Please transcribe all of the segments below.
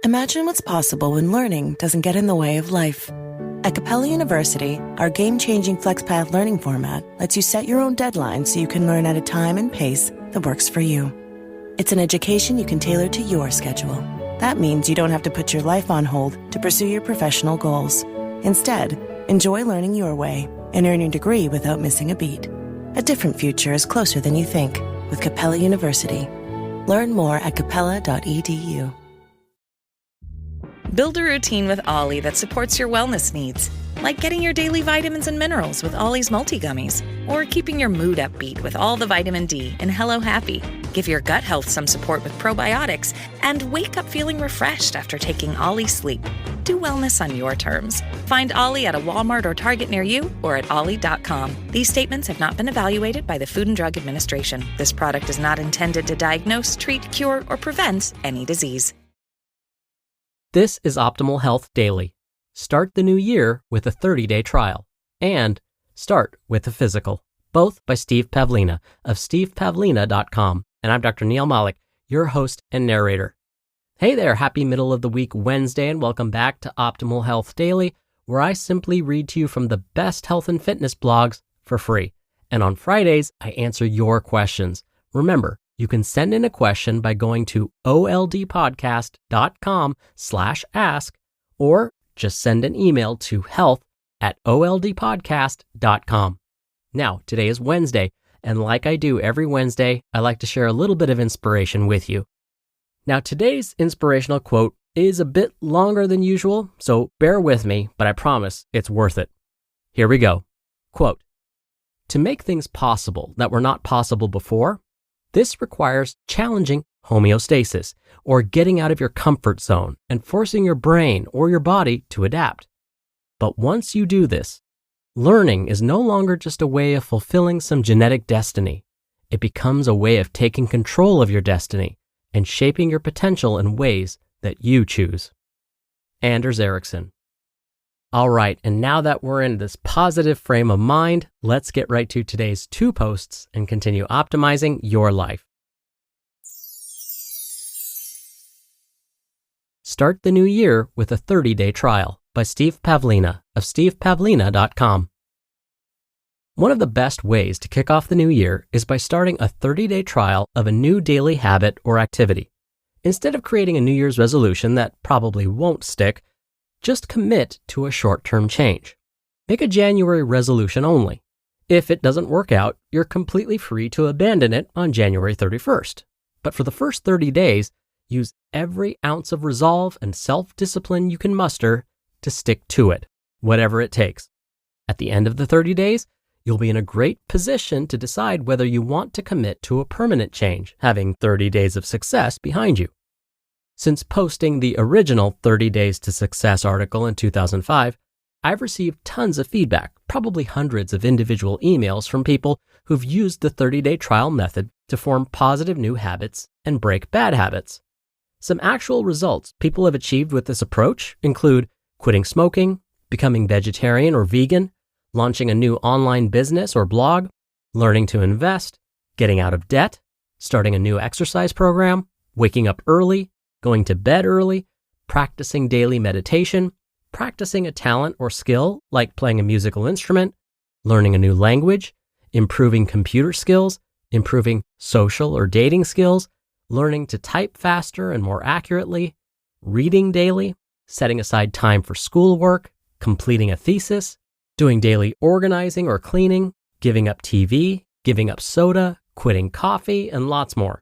Imagine what's possible when learning doesn't get in the way of life. At Capella University, our game-changing FlexPath learning format lets you set your own deadlines so you can learn at a time and pace that works for you. It's an education you can tailor to your schedule. That means you don't have to put your life on hold to pursue your professional goals. Instead, enjoy learning your way and earn your degree without missing a beat. A different future is closer than you think with Capella University. Learn more at capella.edu. Build a routine with Ollie that supports your wellness needs, like getting your daily vitamins and minerals with Ollie's multi-gummies, or keeping your mood upbeat with all the vitamin D in Hello Happy. Give your gut health some support with probiotics, and wake up feeling refreshed after taking Ollie Sleep. Do wellness on your terms. Find Ollie at a Walmart or Target near you or at ollie.com. These statements have not been evaluated by the Food and Drug Administration. This product is not intended to diagnose, treat, cure, or prevent any disease. This is Optimal Health Daily. Start the new year with a 30-day trial. And start with a physical. Both by Steve Pavlina of stevepavlina.com. And I'm Dr. Neil Malik, your host and narrator. Hey there, happy middle of the week Wednesday, and welcome back to Optimal Health Daily, where I simply read to you from the best health and fitness blogs for free. And on Fridays, I answer your questions. Remember, you can send in a question by going to oldpodcast.com/ask, or just send an email to health@oldpodcast.com. Now, today is Wednesday, and like I do every Wednesday, I like to share a little bit of inspiration with you. Now, today's inspirational quote is a bit longer than usual, so bear with me, but I promise it's worth it. Here we go. Quote, "To make things possible that were not possible before, this requires challenging homeostasis, or getting out of your comfort zone and forcing your brain or your body to adapt. But once you do this, learning is no longer just a way of fulfilling some genetic destiny. It becomes a way of taking control of your destiny and shaping your potential in ways that you choose." Anders Ericsson. All right, and now that we're in this positive frame of mind, let's get right to today's 2 posts and continue optimizing your life. Start the new year with a 30-day trial by Steve Pavlina of stevepavlina.com. One of the best ways to kick off the new year is by starting a 30-day trial of a new daily habit or activity. Instead of creating a New Year's resolution that probably won't stick, just commit to a short-term change. Make a January resolution only. If it doesn't work out, you're completely free to abandon it on January 31st. But for the first 30 days, use every ounce of resolve and self-discipline you can muster to stick to it, whatever it takes. At the end of the 30 days, you'll be in a great position to decide whether you want to commit to a permanent change, having 30 days of success behind you. Since posting the original 30 Days to Success article in 2005, I've received tons of feedback, probably hundreds of individual emails from people who've used the 30-day trial method to form positive new habits and break bad habits. Some actual results people have achieved with this approach include quitting smoking, becoming vegetarian or vegan, launching a new online business or blog, learning to invest, getting out of debt, starting a new exercise program, waking up early, going to bed early, practicing daily meditation, practicing a talent or skill like playing a musical instrument, learning a new language, improving computer skills, improving social or dating skills, learning to type faster and more accurately, reading daily, setting aside time for schoolwork, completing a thesis, doing daily organizing or cleaning, giving up TV, giving up soda, quitting coffee, and lots more.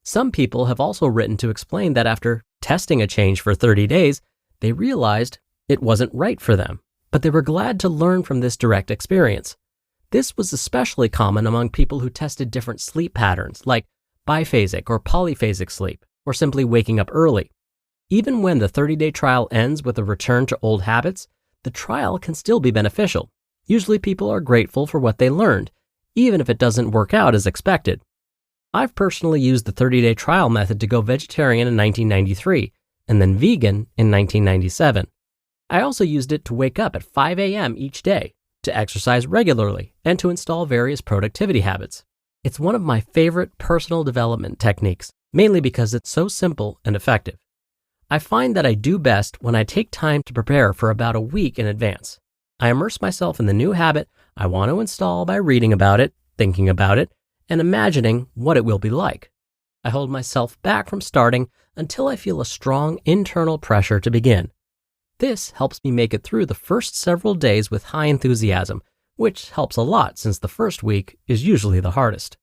Some people have also written to explain that after testing a change for 30 days, they realized it wasn't right for them, but they were glad to learn from this direct experience. This was especially common among people who tested different sleep patterns, like biphasic or polyphasic sleep, or simply waking up early. Even when the 30-day trial ends with a return to old habits, the trial can still be beneficial. Usually people are grateful for what they learned, even if it doesn't work out as expected. I've personally used the 30-day trial method to go vegetarian in 1993 and then vegan in 1997. I also used it to wake up at 5 a.m. each day, to exercise regularly, and to install various productivity habits. It's one of my favorite personal development techniques, mainly because it's so simple and effective. I find that I do best when I take time to prepare for about a week in advance. I immerse myself in the new habit I want to install by reading about it, thinking about it, and imagining what it will be like. I hold myself back from starting until I feel a strong internal pressure to begin. This helps me make it through the first several days with high enthusiasm, which helps a lot since the first week is usually the hardest.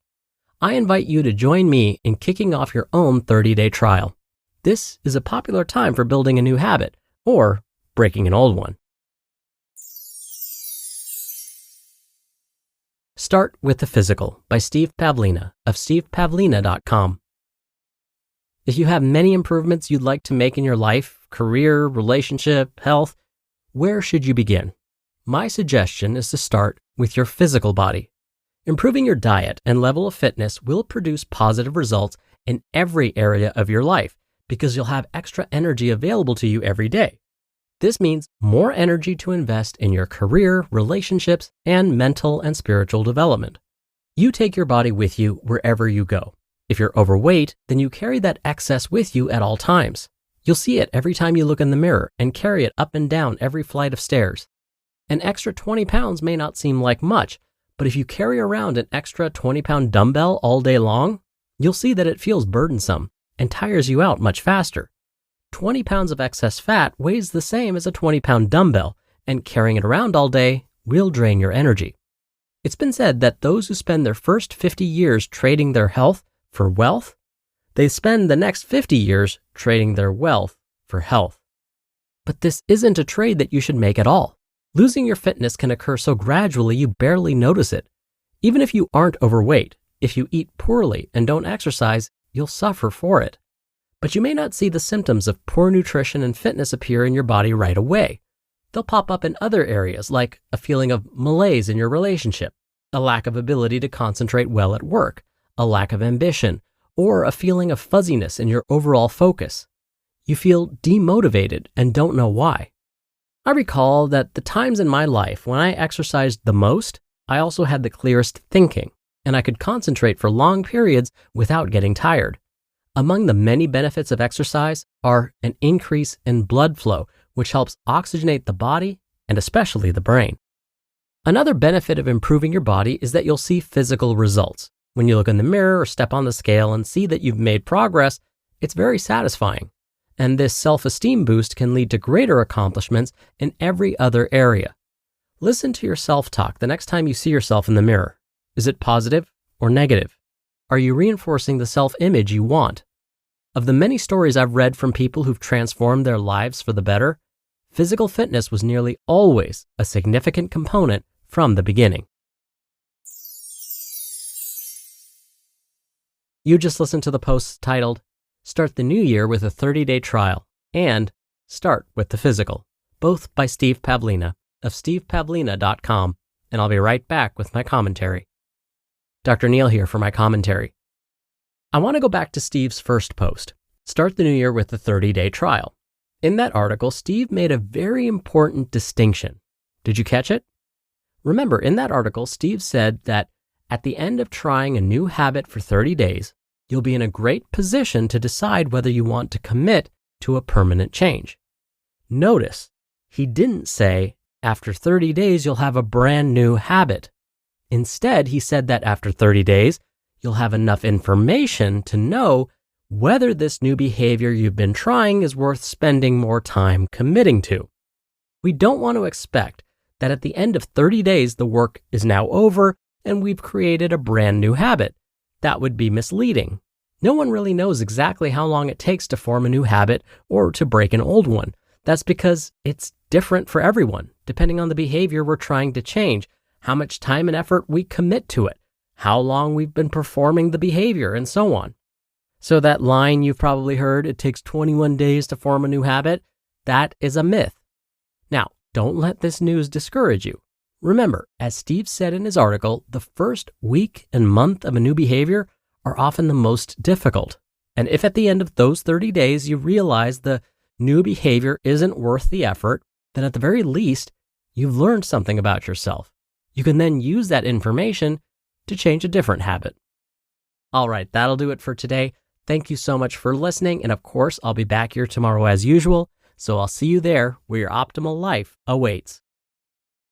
I invite you to join me in kicking off your own 30-day trial. This is a popular time for building a new habit or breaking an old one. Start with the Physical by Steve Pavlina of stevepavlina.com. If you have many improvements you'd like to make in your life, career, relationship, health, where should you begin? My suggestion is to start with your physical body. Improving your diet and level of fitness will produce positive results in every area of your life because you'll have extra energy available to you every day. This means more energy to invest in your career, relationships, and mental and spiritual development. You take your body with you wherever you go. If you're overweight, then you carry that excess with you at all times. You'll see it every time you look in the mirror and carry it up and down every flight of stairs. An extra 20 pounds may not seem like much, but if you carry around an extra 20-pound dumbbell all day long, you'll see that it feels burdensome and tires you out much faster. 20 pounds of excess fat weighs the same as a 20-pound dumbbell, and carrying it around all day will drain your energy. It's been said that those who spend their first 50 years trading their health for wealth, they spend the next 50 years trading their wealth for health. But this isn't a trade that you should make at all. Losing your fitness can occur so gradually you barely notice it. Even if you aren't overweight, if you eat poorly and don't exercise, you'll suffer for it. But you may not see the symptoms of poor nutrition and fitness appear in your body right away. They'll pop up in other areas like a feeling of malaise in your relationship, a lack of ability to concentrate well at work, a lack of ambition, or a feeling of fuzziness in your overall focus. You feel demotivated and don't know why. I recall that the times in my life when I exercised the most, I also had the clearest thinking, and I could concentrate for long periods without getting tired. Among the many benefits of exercise are an increase in blood flow, which helps oxygenate the body and especially the brain. Another benefit of improving your body is that you'll see physical results. When you look in the mirror or step on the scale and see that you've made progress, it's very satisfying. And this self-esteem boost can lead to greater accomplishments in every other area. Listen to your self-talk the next time you see yourself in the mirror. Is it positive or negative? Are you reinforcing the self-image you want? Of the many stories I've read from people who've transformed their lives for the better, physical fitness was nearly always a significant component from the beginning. You just listened to the posts titled, Start the New Year with a 30-Day Trial, and Start with the Physical, both by Steve Pavlina of stevepavlina.com, and I'll be right back with my commentary. Dr. Neil here for my commentary. I want to go back to Steve's first post, Start the New Year with a 30-Day Trial. In that article, Steve made a very important distinction. Did you catch it? Remember, in that article, Steve said that at the end of trying a new habit for 30 days, you'll be in a great position to decide whether you want to commit to a permanent change. Notice, he didn't say, after 30 days, you'll have a brand new habit. Instead, he said that after 30 days, you'll have enough information to know whether this new behavior you've been trying is worth spending more time committing to. We don't want to expect that at the end of 30 days, the work is now over and we've created a brand new habit. That would be misleading. No one really knows exactly how long it takes to form a new habit or to break an old one. That's because it's different for everyone, depending on the behavior we're trying to change, how much time and effort we commit to it, how long we've been performing the behavior, and so on. So that line you've probably heard, it takes 21 days to form a new habit, that is a myth. Now, don't let this news discourage you. Remember, as Steve said in his article, the first week and month of a new behavior are often the most difficult. And if at the end of those 30 days you realize the new behavior isn't worth the effort, then at the very least, you've learned something about yourself. You can then use that information to change a different habit. All right, that'll do it for today. Thank you so much for listening, and of course, I'll be back here tomorrow as usual, so I'll see you there where your optimal life awaits.